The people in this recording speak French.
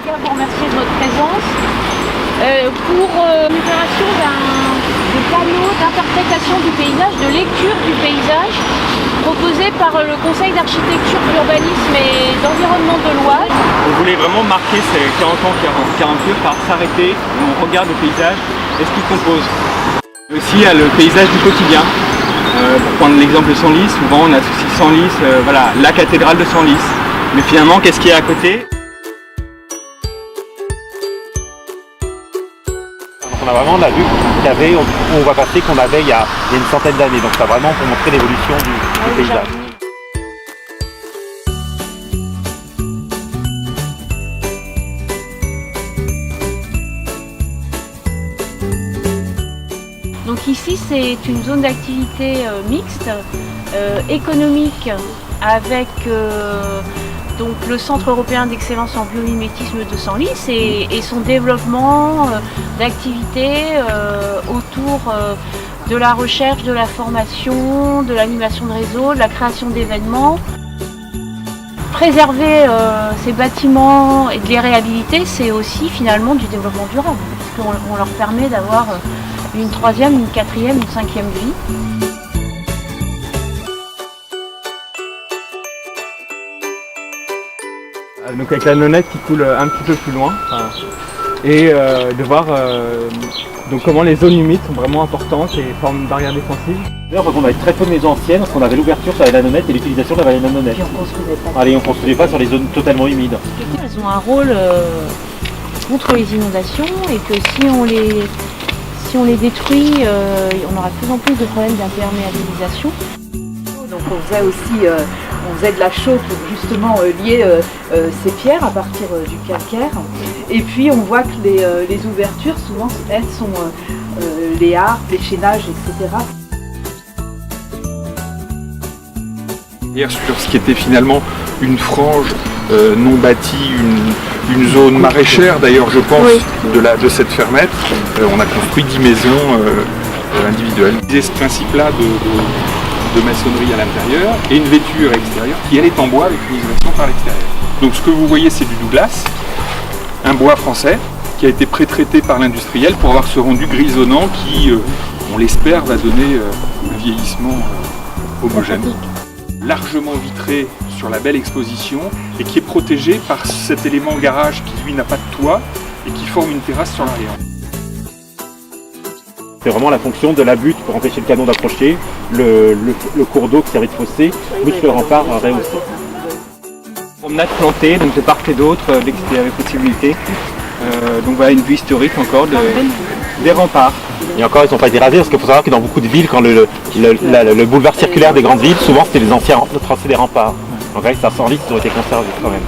tiens à vous remercier de votre présence pour l'opération de panneaux d'interprétation du paysage, de lecture du paysage, proposé par le Conseil d'architecture, d'urbanisme et d'environnement de l'Oise. On voulait vraiment marquer ces 40 ans, 42 par s'arrêter, on regarde le paysage et ce qu'il compose. Aussi, il y a le paysage du quotidien. Pour prendre l'exemple de Senlis, souvent on associe Senlis, voilà, la cathédrale de Senlis. Mais finalement, qu'est-ce qu'il y a à côté? Donc on a vraiment la vue qu'il y avait, on va passer qu'on avait il y a une centaine d'années. Donc ça vraiment pour montrer l'évolution du paysage. Donc ici c'est une zone d'activité mixte, économique, avec donc le Centre européen d'excellence en biomimétisme de Senlis et son développement d'activités autour de la recherche, de la formation, de l'animation de réseau, de la création d'événements. Préserver ces bâtiments et de les réhabiliter, c'est aussi finalement du développement durable, parce qu'on leur permet d'avoir une troisième, une quatrième, une cinquième vie. Donc avec la nonnette qui coule un petit peu plus loin et de voir donc comment les zones humides sont vraiment importantes et forment une barrière défensive. D'ailleurs, on avait très peu de maisons anciennes, parce qu'on avait l'ouverture sur la vallée de la Nonnette et l'utilisation de la vallée de la Nonnette. Puis on construisait pas. Allez, on ne construisait pas sur les zones totalement humides. Elles ont un rôle contre les inondations et que si on les détruit, on aura de plus en plus de problèmes d'imperméabilisation. Donc on faisait de la chaux pour justement lier ces pierres à partir du calcaire. Et puis on voit que les ouvertures, souvent, elles sont les harpes, les chaînages, etc. Sur ce qui était finalement une frange non bâtie, une zone maraîchère d'ailleurs je pense, oui, de cette fermette, on a construit 10 maisons individuelles. Ce principe-là de maçonnerie à l'intérieur et une vêture extérieure qui elle est en bois avec une isolation par l'extérieur. Donc ce que vous voyez c'est du Douglas, un bois français qui a été pré-traité par l'industriel pour avoir ce rendu grisonnant qui, on l'espère, va donner un vieillissement homogène. Largement vitré sur la belle exposition et qui est protégé par cet élément garage qui lui n'a pas de toit et qui forme une terrasse sur l'arrière. C'est vraiment la fonction de la butte pour empêcher le canon d'approcher, le cours d'eau qui servait de fossé, plus le rempart rehaussé. Promenade plantée, donc de part et d'autre, dès que c'était avec possibilité. Donc voilà une vue historique encore des remparts. Et encore, ils n'ont pas été rasés parce qu'il faut savoir que dans beaucoup de villes, quand le boulevard circulaire des grandes villes, souvent c'était les anciens tracés des remparts. Donc là, ça sent vite, ils ont été conservés quand même.